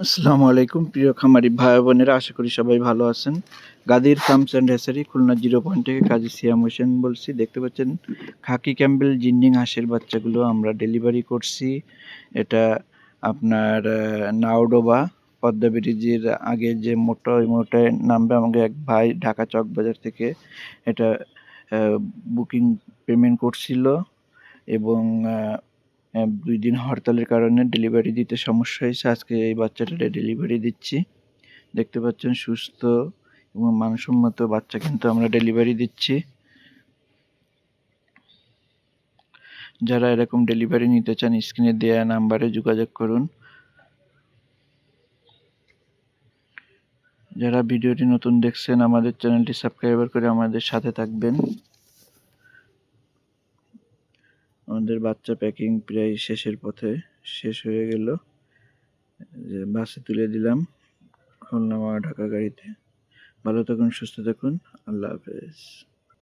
আসসালামু আলাইকুম প্রিয় খামারি ভাই বোনেরা, আশা করি সবাই ভালো আছেন। Gadir farms and hatchery Khulna 0 point থেকে কাজী সিয়াম হোসেন বলছি। দেখতে পাচ্ছেন খাকি ক্যাম্বেল জিন্ডিং হাঁসের বাচ্চাগুলো আমরা ডেলিভারি করছি। এটা আপনার নাওডোবা পদ্মা ব্রিজের আগে যে মোড়টা, ওই মোড়টায় নামবে আমাকে এক ভাই ঢাকা চকবাজার থেকে এটা বুকিং পেমেন্ট করছিল এবং ২ দিন হরতালের কারণে ডেলিভারি দিতে সমস্যা হয়েছে। আজকে এই বাচ্চাটারে ডেলিভারি দিচ্ছি। দেখতে পাচ্ছেন সুস্থ এবং মানসম্মত বাচ্চা কিন্তু আমরা ডেলিভারি দিচ্ছি। যারা এরকম ডেলিভারি নিতে চান স্ক্রিনে দেয়া নাম্বারে যোগাযোগ করুন। যারা ভিডিওটি নতুন দেখছেন আমাদের চ্যানেলটি সাবস্ক্রাইব করে আমাদের সাথে থাকবেন। আমাদের বাচ্চা প্যাকিং প্রায় শেষের পথে, শেষ হয়ে গেল। যে বাসে তুলে দিলাম খুলনা ঢাকা গাড়িতে। ভালো থাকুন, সুস্থ থাকুন। আল্লাহ হাফেজ।